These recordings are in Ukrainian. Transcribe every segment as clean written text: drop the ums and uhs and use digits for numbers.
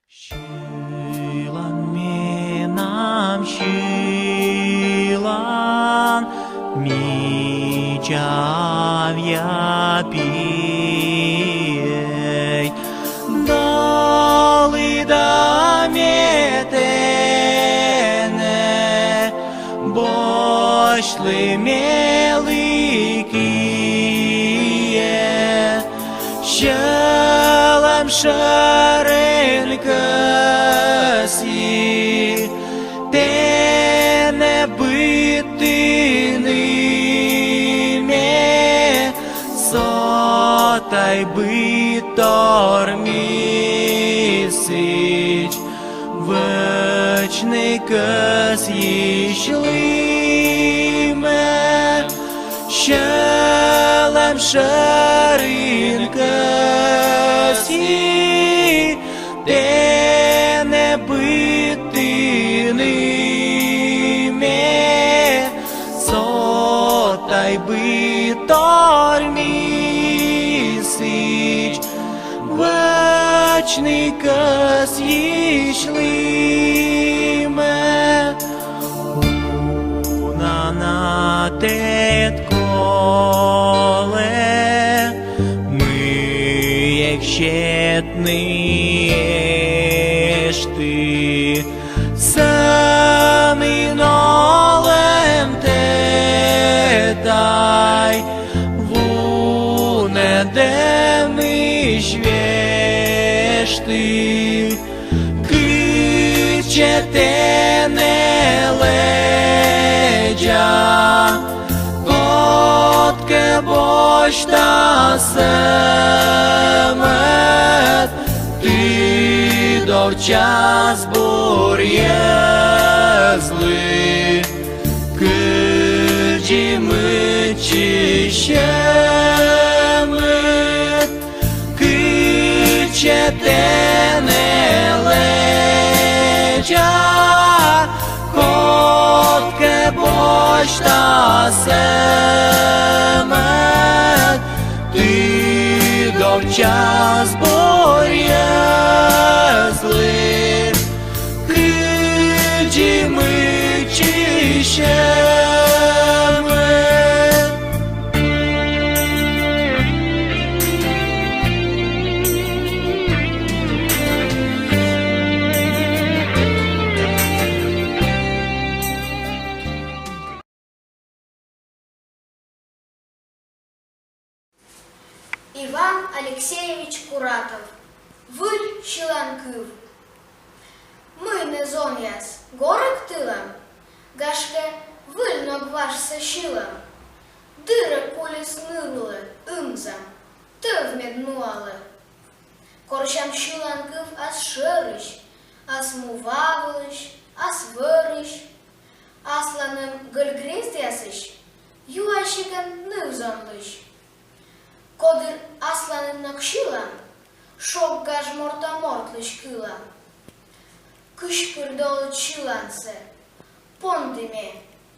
Şilan minam şilan mi javya piyey dali da metene boşli melikiye şalam şaren касі, те не бити ними, сотай битор місич, вечний кас їшлиме, щелем шарин касі, те не бити ними, сотай битор місич, вечний кас їшлиме, уна на тет коле, ми як щетний ти самим нолем тетай вуне де ми швешти киче те не леджа котке бошта семет довчас бур'язли, киджі ми чищеми, киче те не леча, котке бошта семет, ти довчас бур'язли, киджі ми чищеми. Иван Алексеевич Куратов. Выль щиланкыв. Мы не зон яс, горок тылом, гашке выль ногвашся щилом. Дыры кули снырулы, ымзам, тыв меднуалы. Корчам щиланкыв ас шырыш, ас мувавылыш, ас вырыш. Асланым гыльгрест ясыш, юашиган нывзанлыш. Кодыр асланын накшилам, шок гаж мортамортлыш кылам. Кышкыр долы чилансы, пондыме,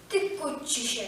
тик кутчише.